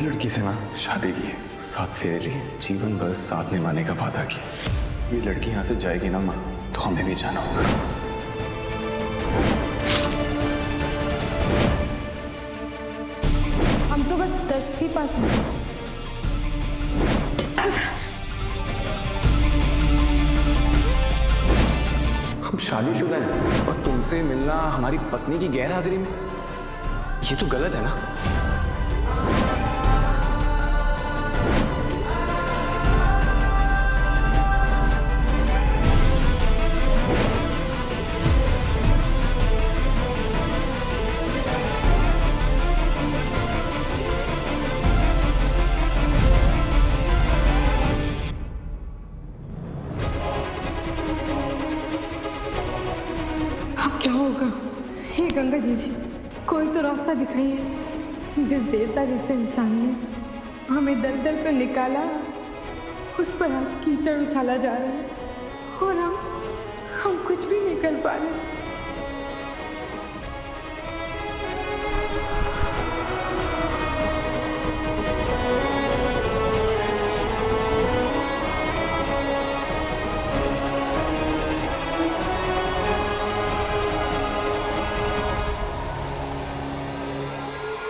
इस लड़की से ना शादी की, 7 फेरे लिए, जीवन भर साथ निभाने का वादा किया। ये लड़की यहाँ से जाएगी ना माँ, तो हमें भी जाना होगा। हम तो बस 10वीं पास हैं। हम शादीशुदा हैं और तुमसे मिलना हमारी पत्नी की गैर हाजिरी में, ये तो गलत है ना। अब क्या होगा? हे गंगा जी, कोई तो रास्ता दिखाइए। जिस देवता जैसे इंसान ने हमें दलदल से निकाला, उस पर आज कीचड़ उछाला जा रहा है और हम कुछ भी नहीं कर पा रहे।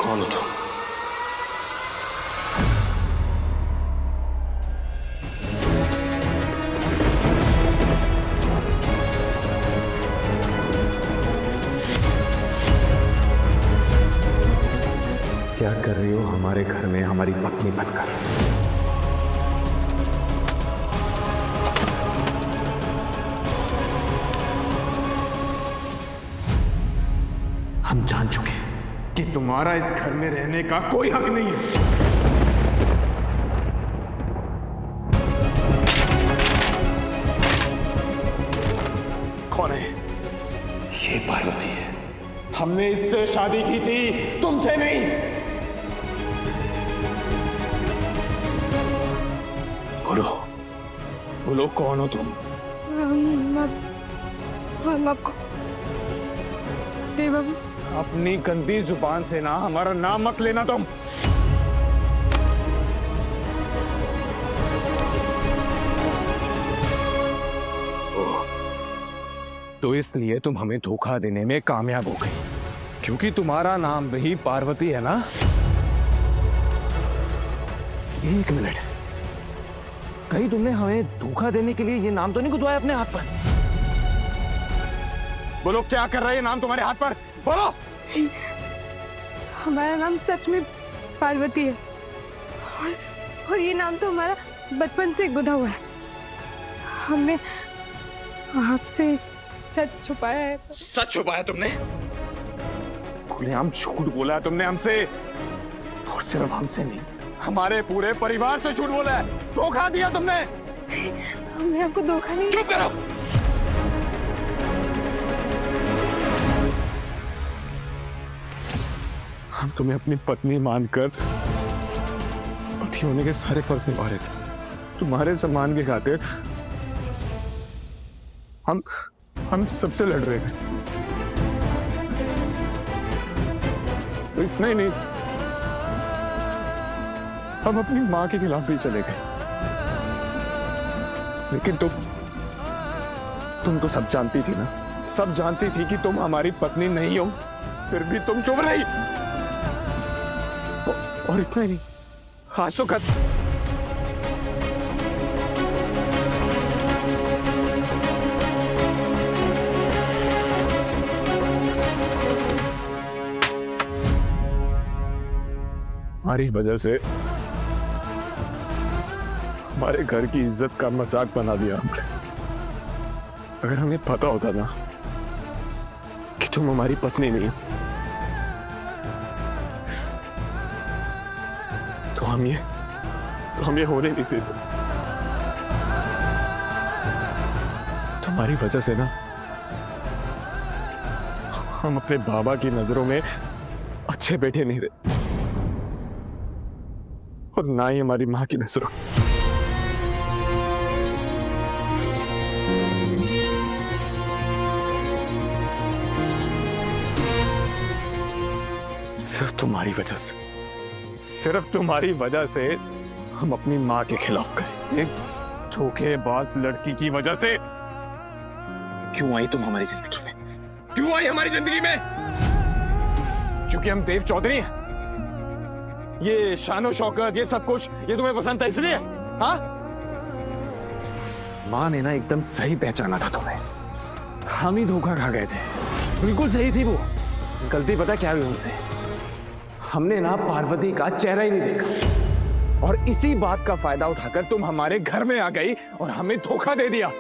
कौन हो तुम? क्या कर रही हो हमारे घर में हमारी पत्नी बनकर? हम जान चुके हैं कि तुम्हारा इस घर में रहने का कोई हक नहीं है। कौन है? ये पार्वती है। हमने इससे शादी की थी, तुमसे नहीं। बोलो बोलो, कौन हो तुम? हम आपको देवा। अपनी गंदी जुबान से ना हमारा नाम मत लेना तुम। तो इसलिए तुम हमें धोखा देने में कामयाब हो गई, क्योंकि तुम्हारा नाम भी पार्वती है ना? एक मिनट, कहीं तुमने हमें धोखा देने के लिए ये नाम तो नहीं गुदवाया अपने हाथ पर? बोलो, क्या कर रहा है ये नाम तुम्हारे हाथ पर? बोलो। हमारा नाम सच में पार्वती है और ये नाम तो हमारा बचपन से गुदा हुआ है। हमने आपसे सच छुपाया है। सच छुपाया तुमने? खुलेआम झूठ बोला है तुमने हमसे, और सिर्फ हमसे नहीं, हमारे पूरे परिवार से झूठ बोला है, धोखा दिया तुमने। हमने आपको धोखा नहीं। चुप करो। हम तुम्हें अपनी पत्नी मानकर पति होने के सारे फर्ज निभा रहे थे। तुम्हारे सम्मान के खातिर हम सबसे लड़ रहे थे। तो इतना ही नहीं, हम अपनी मां के खिलाफ भी चले गए। लेकिन तुम तो सब जानती थी ना, सब जानती थी कि तुम हमारी पत्नी नहीं हो, फिर भी तुम चुप रही। और इतना ही नहीं, आज तो खत हमारी वजह से हमारे घर की इज्जत का मजाक बना दिया हमने। अगर हमें पता होता ना कि तुम हमारी पत्नी नहीं हो, तो हम ये होने नहीं देते। तुम्हारी वजह से ना हम अपने बाबा की नजरों में अच्छे बेटे नहीं रहे, और ना ही हमारी मां की नजरों। सिर्फ तुम्हारी वजह से सिर्फ तुम्हारी वजह से हम अपनी माँ के खिलाफ गए। एक धोखेबाज लड़की की वजह से। क्यों आई तुम हमारी जिंदगी में? क्यों आई हमारी जिंदगी में? क्योंकि हम देव चौधरी हैं। ये शानो शौकत, ये सब कुछ, ये तुम्हें पसंद था इसलिए? हाँ, माँ ने ना एकदम सही पहचाना था तुम्हें। हम ही धोखा खा गए थे। बिल्कुल सही थी वो। गलती पता क्या हुई हमसे? हमने ना पार्वती का चेहरा ही नहीं देखा, और इसी बात का फायदा उठाकर तुम हमारे घर में आ गई और हमें धोखा दे दिया।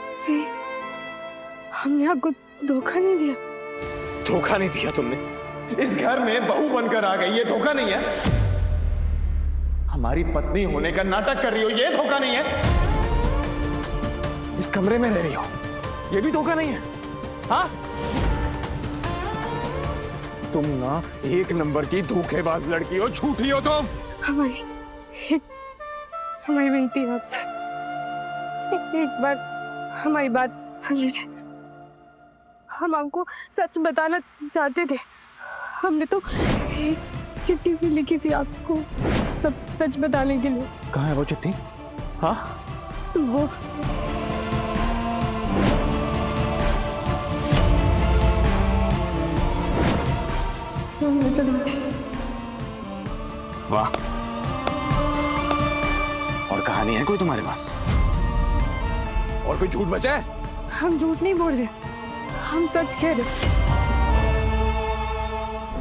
हमने आपको धोखा नहीं दिया। धोखा नहीं दिया तुमने। इस घर में बहू बनकर आ गई, ये धोखा नहीं है? हमारी पत्नी होने का नाटक कर रही हो, ये धोखा नहीं है? इस कमरे में रह रही हो, ये भी धोखा नहीं है? हाँ, तुम ना एक नंबर की धोखेबाज लड़की हो, झूठी हो तुम। हमारी विनती है आपसे, एक बार हमारी बात सुन लीजिए। हम आपको सच बताना चाहते थे। हमने तो एक चिट्ठी भी लिखी थी आपको सब सच बताने के लिए। कहाँ है वो चिट्ठी? हाँ, वो हमने चली थी। वाह, और कहानी है कोई तुम्हारे पास? और कोई झूठ बचा है? हम झूठ नहीं बोल रहे, हम सच कह रहे।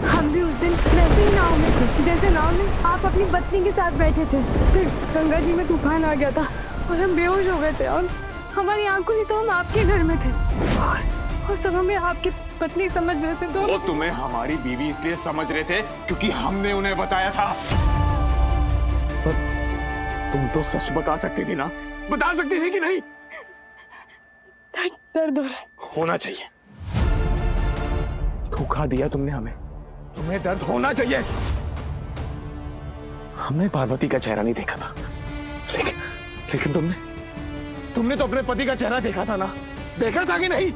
हम भी उस दिन वैसे ही नाव में थे, जैसे नाव में आप अपनी पत्नी के साथ बैठे थे। फिर गंगा जी में तूफान आ गया था और हम बेहोश हो गए थे, और हमारी आंख खुली तो हम आपके घर में थे, और सब हमें आपकी पत्नी समझ रहे थे। तो वो तुम्हें हमारी बीवी इसलिए समझ रहे थे क्योंकि हमने उन्हें बताया था। पर तुम तो सच बता सकती थी ना? बता सकती थी कि नहीं? दर्द हो रहा है। होना चाहिए। धोखा दिया तुमने हमें, तुम्हें दर्द होना चाहिए। हमने पार्वती का चेहरा नहीं देखा था, लेकिन तुमने तो अपने पति का चेहरा देखा था ना? देखा था कि नहीं?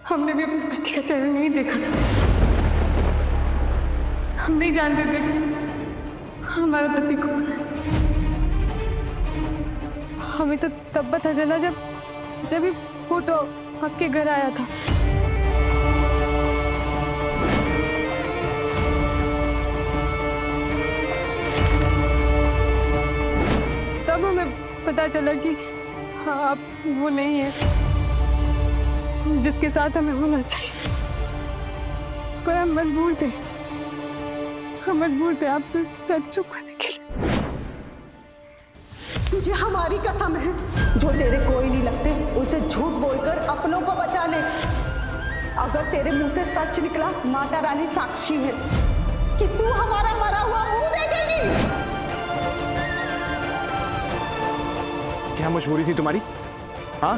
हमने भी अपने पति का चेहरा नहीं देखा था। हम नहीं जानते थे कि हमारा पति कौन है। हमें तो तब पता चला जब ये फोटो आपके घर आया था। तब हमें पता चला कि हाँ, आप वो नहीं है जिसके साथ हमें होना चाहिए। पर हम मजबूर थे आपसे सच छुपाने के लिए। तुझे हमारी कसम है, जो तेरे कोई नहीं लगते उनसे झूठ बोलकर अपनों को बचा ले। अगर तेरे मुंह से सच निकला, माता रानी साक्षी है कि तू हमारा मरा हुआ मुंह देखेगी। क्या मजबूरी थी तुम्हारी? हाँ,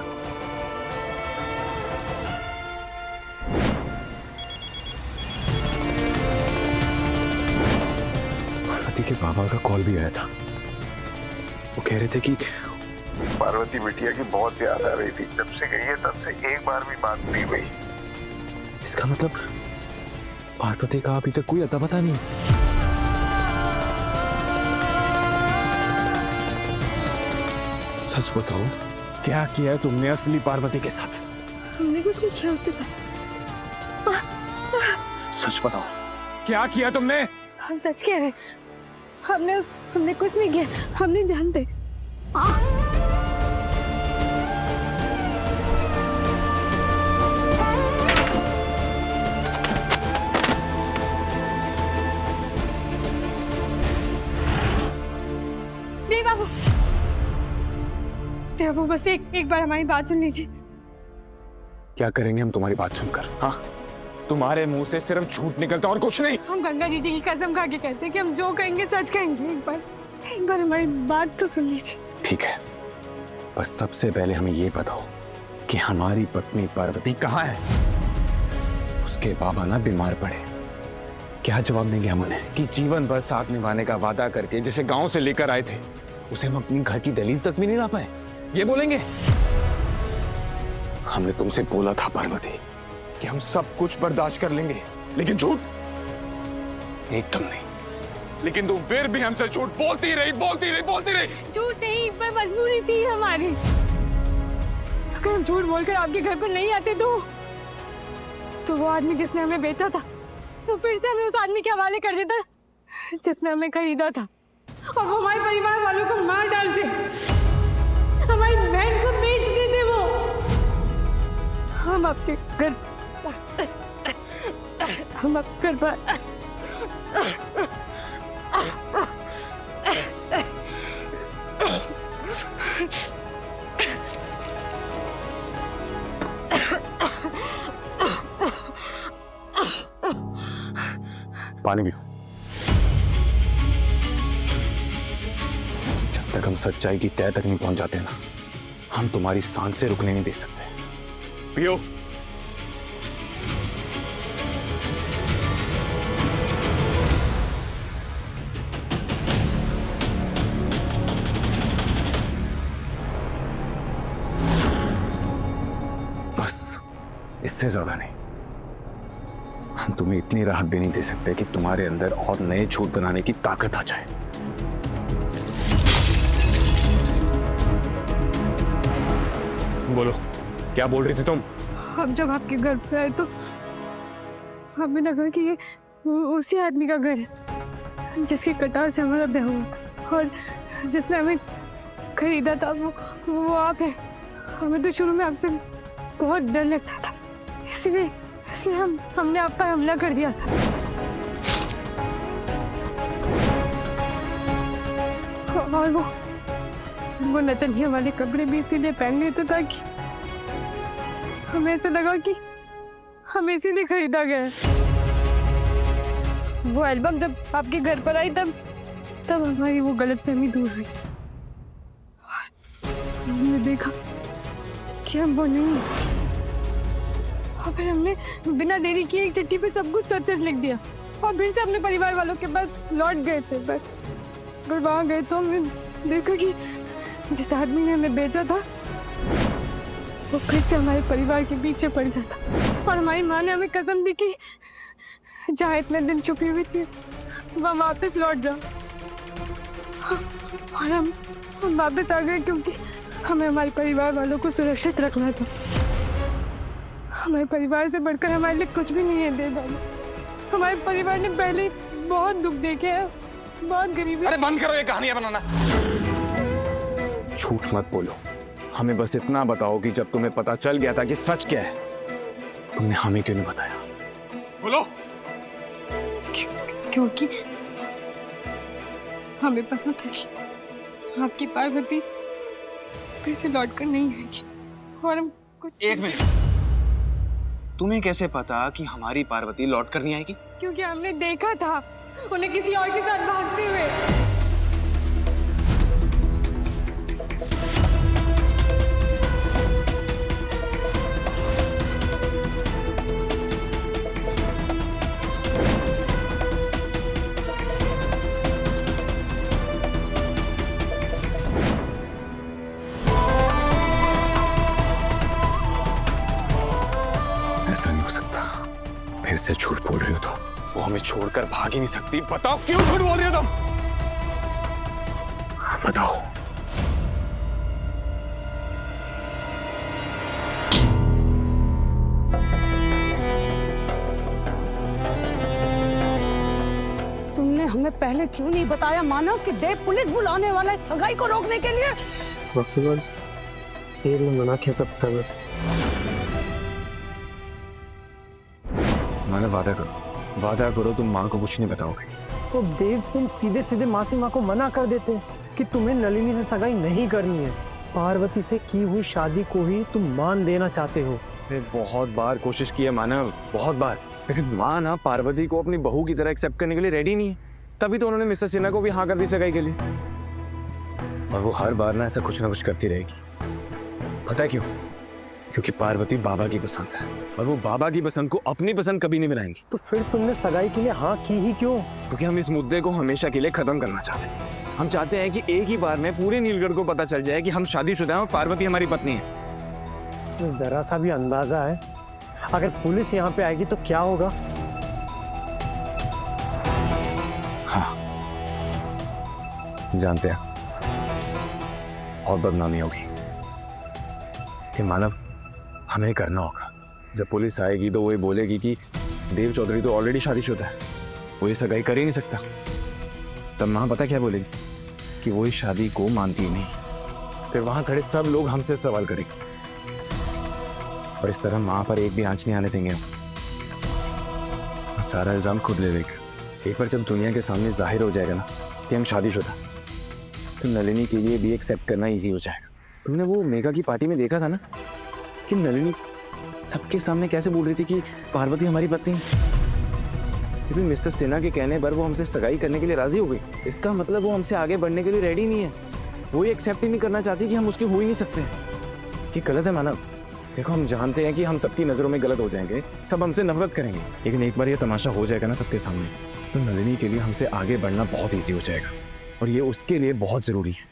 पार्वती के बाबा का कॉल भी आया था। वो कह रहे थे कि पार्वती बिटिया की बहुत याद आ रही थी। जब से गई है तब से एक बार भी बात नहीं हुई। इसका मतलब पार्वती का अभी तक कोई अता पता नहीं। सच बताओ, क्या किया तुमने असली पार्वती के साथ? हमने कुछ नहीं किया उसके साथ। सच बताओ, क्या किया तुमने? हम सच कह रहे हैं। हमने कुछ नहीं किया। हम नहीं जानते। देवा, बस एक बार हमारी बात सुन लीजिए। क्या करेंगे हम तुम्हारी बात सुनकर? हाँ, तुम्हारे मुंह से सिर्फ झूठ निकलता और कुछ नहीं। हम गंगा जी की कसम खा के कहते हैं कि हम जो कहेंगे सच कहेंगे। एक बार हमारी बात तो सुन लीजिए। ठीक है, बस सबसे पहले हमें ये बताओ कि हमारी पत्नी पार्वती कहाँ है? उसके बाबा ना बीमार पड़े, क्या जवाब देंगे हम उन्हें कि जीवन भर साथ निभाने का वादा करके जिसे गांव से लेकर आए थे, उसे हम अपनी घर की दहलीज तक भी नहीं ला पाए? ये बोलेंगे? हमने तुमसे बोला था पार्वती कि हम सब कुछ बर्दाश्त कर लेंगे, लेकिन झूठ एकदम नहीं। लेकिन तुम फिर भी हमसे झूठ बोलती रही। झूठ नहीं, पर मजबूरी थी हमारी। अगर हम झूठ बोलकर आपके घर पर नहीं आते तो वो आदमी जिसने हमें बेचा था तो फिर से हमें उस आदमी के हवाले कर देता जिसने हमें खरीदा था, और वो हमारे परिवार वालों को मार डालते, हमारी बहन को बेच देते। वो हम आपके घर पर पानी पियो। जब तक हम सच्चाई की तह तक नहीं पहुंच जाते ना, हम तुम्हारी सांसें रुकने नहीं दे सकते। पियो। बस, इससे ज्यादा नहीं। हम तुम्हें इतनी राहत भी नहीं दे सकते कि तुम्हारे अंदर और नए झूठ बनाने की ताकत आ जाए। बोलो, क्या बोल रही थी तुम? हम जब आपके घर पे आए तो हमें लगा कि ये उसी आदमी का घर है जिसके कटार से हमारा ब्याह हुआ था, और जिसने हमें खरीदा था वो आप है। हमें तो शुरू में आपसे बहुत डर लगता था, इसलिए हमने आप पर हमला कर दिया था। और वो नचनिया वाले कपड़े भी इसीलिए पहन लिए थे ताकि हमें ऐसा लगा कि हमें इसीलिए खरीदा गया है। वो एल्बम जब आपके घर पर आई तब हमारी वो गलतफहमी दूर हुई। हमने देखा कि हम वो नहीं है, और फिर हमने बिना देरी किए एक चिट्ठी पे सब कुछ सच सच लिख दिया, और फिर से अपने परिवार वालों के पास लौट गए थे। पर वहाँ गए तो हमने देखा कि जिस आदमी ने हमें बेचा था वो फिर से हमारे परिवार के पीछे पड़ गया था, और हमारी माँ ने हमें कसम दी कि जहाँ इतने दिन छुपी हुई थी वहाँ वापस लौट जाओ। और हम वापस आ गए क्योंकि हमें हमारे परिवार वालों को सुरक्षित रखना था। हमारे परिवार से बढ़कर हमारे लिए कुछ भी नहीं है देव। हमारे परिवार ने पहले बहुत दुख देखे हैं, बहुत गरीबी। अरे बंद करो ये कहानियां बनाना। झूठ मत बोलो, हमें बस इतना बताओ कि जब तुम्हें पता चल गया था कि सच क्या है, तुमने हमें क्यों नहीं बताया? बोलो। क्योंकि हमें पता था कि आपकी पार्वती फिर से लौट कर नहीं आएगी, और हम कुछ। एक मिनट, तुम्हें कैसे पता कि हमारी पार्वती लौट कर नहीं आएगी? क्योंकि हमने देखा था उन्हें किसी और के साथ भागते हुए। ऐसा नहीं हो सकता, फिर से झूठ बोल रही हो तो। वो हमें छोड़कर भाग ही नहीं सकती। बताओ क्यों झूठ बोल रही हो तुम? बताओ। तुमने हमें पहले क्यों नहीं बताया मानव कि देव पुलिस बुलाने वाला है सगाई को रोकने के लिए? मना किया था पता बस। मानव, वादा करो तुम माँ को कुछ नहीं बताओगे। तो देव, तुम सीधे सीधे मासी माँ को मना कर देते कि तुम्हें नलिनी से सगाई नहीं करनी है। पार्वती से की हुई शादी को ही तुम मान देना चाहते हो। बहुत बार कोशिश की है मानव, बहुत बार, लेकिन माँ ना पार्वती को अपनी बहू की तरह एक्सेप्ट करने के लिए रेडी नहीं है। तभी तो उन्होंने मिसेस सिन्हा को भी हाँ कर दी सगाई के लिए। और वो हर बार ना ऐसा कुछ ना कुछ करती रहेगी। पता है क्यों? क्योंकि पार्वती बाबा की पसंद है, और वो बाबा की पसंद को अपनी पसंद कभी नहीं बनाएंगी। तो फिर तुमने सगाई के लिए हाँ की ही क्यों? क्योंकि हम इस मुद्दे को हमेशा के लिए खत्म करना चाहते हैं। हम चाहते हैं कि एक ही बार में पूरे नीलगढ़ को पता चल जाए कि हम शादीशुदा हैं और पार्वती हमारी पत्नी है। तो जरा सा भी अंदाजा है अगर पुलिस यहाँ पे आएगी तो क्या होगा? हाँ जानते हैं, और बदनामी होगी कि मानव हमें करना होगा। जब पुलिस आएगी तो वही बोलेगी कि देव चौधरी तो ऑलरेडी शादीशुदा है, वो ये सगाई कर ही नहीं सकता। तब माँ पता क्या बोलेगी कि वो इस शादी को मानती ही नहीं। फिर वहां खड़े सब लोग हमसे सवाल करेंगे और इस तरह माँ पर एक भी आंच नहीं आने देंगे हम। सारा इल्जाम खुद ले लेगा। एक बार जब दुनिया के सामने जाहिर हो जाएगा ना कि हम शादीशुदा, तो नलिनी के लिए भी एक्सेप्ट करना इजी हो जाएगा। तुमने वो मेगा की पार्टी में देखा था ना कि नलिनी सबके सामने कैसे बोल रही थी कि पार्वती हमारी पत्नी है। फिर मिस्टर सिन्हा के कहने पर वो हमसे सगाई करने के लिए राजी हो गई। इसका मतलब वो हमसे आगे बढ़ने के लिए रेडी नहीं है। वो ये एक्सेप्ट ही नहीं करना चाहती कि हम उसके हो ही नहीं सकते। ये गलत है मानव। देखो हम जानते हैं कि हम सबकी नज़रों में गलत हो जाएंगे, सब हमसे नफरत करेंगे, लेकिन एक बार ये तमाशा हो जाएगा ना सबके सामने, तो नलिनी के लिए हमसे आगे बढ़ना बहुत ईजी हो जाएगा और ये उसके लिए बहुत ज़रूरी है।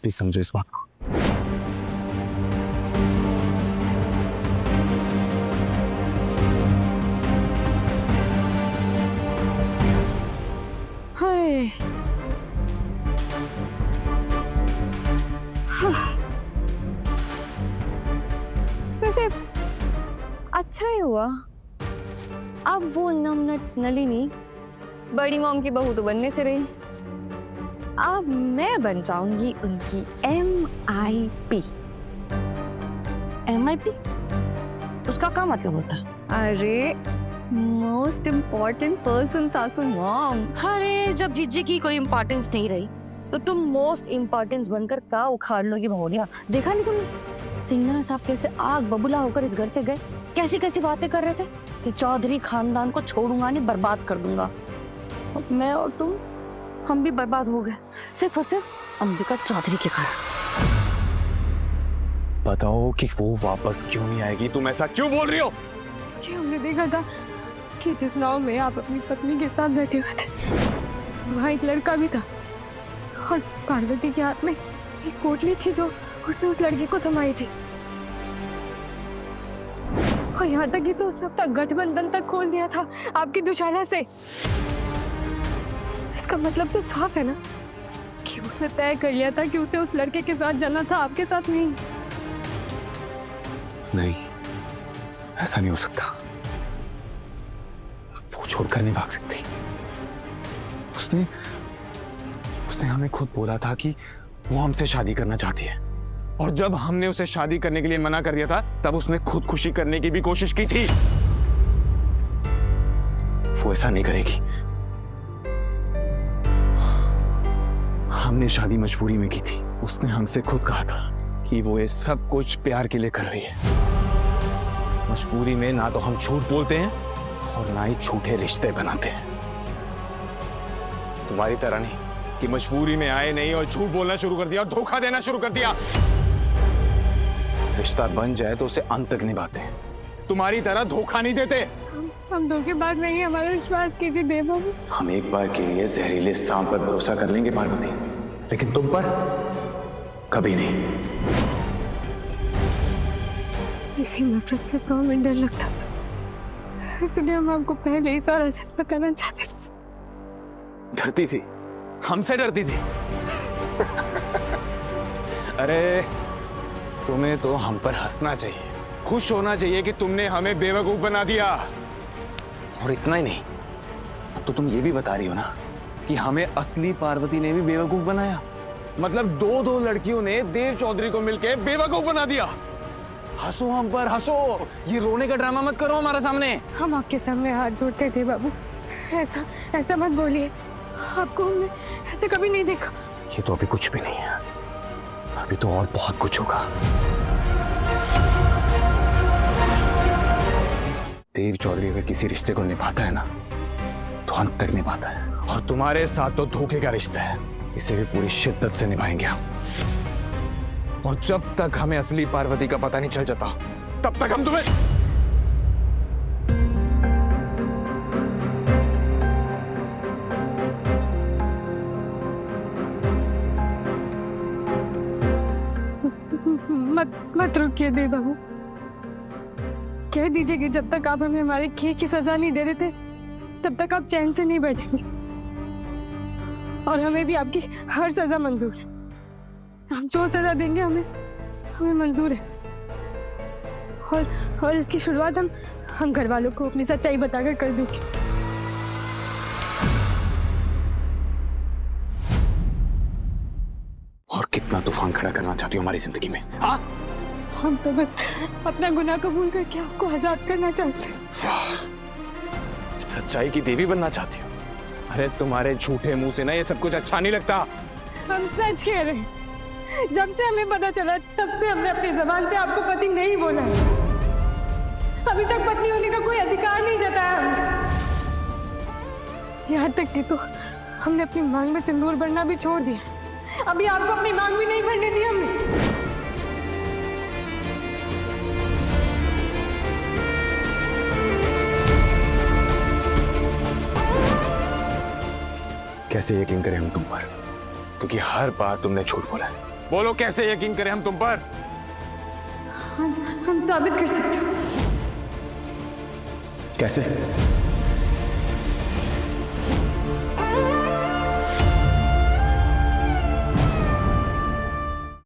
प्लीज समझो इस बात को। हाय वैसे अच्छा ही हुआ, अब वो नमनट्स नलिनी बड़ी मॉम की बहू तो बनने से रही, अब मैं बन जाऊंगी उनकी MIP। MIP? उसका क्या मतलब होता है? अरे मोस्ट इम्पोर्टेंट पर्सन सासू मॉम। अरे जब जीजे की कोई इम्पोर्टेंस नहीं रही तो तुम मोस्ट इम्पोर्टेंस बनकर का उखाड़ लोगी भगोलिया। देखा नहीं तुमने सिन्हा साहब कैसे आग बबूला होकर इस घर से गए, कैसी कैसी बातें कर रहे थे कि चौधरी खानदान को छोड़ूंगा नहीं, बर्बाद कर दूंगा। अब मैं और तुम हम भी बर्बाद हो गए सिर्फ और सिर्फ अंबिका चौधरी के कारण। बताओ कि वो वापस क्यों नहीं आएगी? तुम ऐसा क्यों बोल रही हो? कि हमने देखा था कि जिस नाव में आप अपनी पत्नी के साथ बैठे हुए थे वहाँ एक लड़का भी था और पार्वती के हाथ में एक पोटली थी जो उसने उस लड़की को थमाई थी, और यहाँ तक कि तो उसने अपना गठबंधन तक खोल दिया था आपकी दुशाला से। इसका मतलब तो साफ है ना कि उसने तय कर लिया था कि उसे उस लड़के के साथ जाना था, आपके साथ नहीं। नहीं, ऐसा नहीं हो सकता। वो छोड़कर नहीं भाग सकती। उसने हमें खुद बोला था कि वो हमसे शादी करना चाहती है, और जब हमने उसे शादी करने के लिए मना कर दिया था तब उसने खुदकुशी करने की भी कोशिश की थी। वो ऐसा नहीं करेगी। हमने शादी मजबूरी में की थी। उसने हमसे खुद कहा था कि वो ये सब कुछ प्यार के लिए कर रही है। मजबूरी में ना तो हम झूठ बोलते हैं और ना ही झूठे रिश्ते बनाते हैं। तुम्हारी तरह नहीं कि मजबूरी में आए नहीं और झूठ बोलना शुरू कर दिया और धोखा देना शुरू कर दिया। रिश्ता बन जाए तो उसे अंत तक निभाते हैं। तुम्हारी तरह धोखा नहीं देते। हम धोखेबाज नहीं है, हमारा विश्वास कीजिए देव बाबू। हम एक बार के लिए जहरीले सांप पर भरोसा कर लेंगे पार्वती, लेकिन तुम पर कभी नहीं। इसी नफरत से तो हमें डर लगता था, इसलिए हम आपको पहले ही सारा सच बताना चाहते। डरती थी, हमसे डरती थी। अरे तुम्हें तो हम पर हंसना चाहिए, खुश होना चाहिए कि तुमने हमें बेवकूफ बना दिया। और इतना ही नहीं, अब तो तुम ये भी बता रही हो ना कि हमें असली पार्वती ने भी बेवकूफ बनाया। मतलब दो लड़कियों ने देव चौधरी को मिलकर बेवकूफ बना दिया। हंसो हम पर, हंसो। ये रोने का ड्रामा मत करो हमारे सामने। हम आपके सामने हाथ जोड़ते थे बाबू, ऐसा मत बोलिए। आपको हमने ऐसे कभी नहीं देखा। ये तो अभी कुछ भी नहीं है, अभी तो और बहुत कुछ होगा। देव चौधरी अगर किसी रिश्ते को निभाता है ना तो अंत तक निभाता है, और तुम्हारे साथ तो धोखे का रिश्ता है, इसे भी पूरी शिद्दत से निभाएंगे हम। और जब तक हमें असली पार्वती का पता नहीं चल जाता तब तक हम तुम्हें मत रुकिए देव बाबू, कह दीजिए कि जब तक आप हमें हमारे किए की सजा नहीं दे देते तब तक आप चैन से नहीं बैठेंगे। और हमें भी आपकी हर सजा मंजूर है। आप जो सजा देंगे हमें मंजूर है। और इसकी शुरुआत हम घर वालों को अपनी सच्चाई बताकर कर देंगे। और कितना तूफान खड़ा करना चाहती हो हमारी जिंदगी में? हाँ, हम तो बस अपना गुनाह कबूल करके आपको आजाद करना चाहते हैं। सच्चाई की देवी बनना चाहती हो? अरे तुम्हारे झूठे मुंह से ना ये सब कुछ अच्छा नहीं लगता। हम सच कह रहे हैं। जब से हमें पता चला तब से हमने अपनी जबान से आपको पति नहीं बोला। अभी तक पत्नी होने का कोई अधिकार नहीं जताया हमने। यहाँ तक कि तो हमने अपनी मांग में सिंदूर भरना भी छोड़ दिया। अभी आपको अपनी मांग भी नहीं भरने दी हमने। कैसे यकीन करें हम तुम पर? क्योंकि हर बार तुमने झूठ बोला है। बोलो कैसे यकीन करें हम तुम पर? हम साबित कर सकते हैं। कैसे?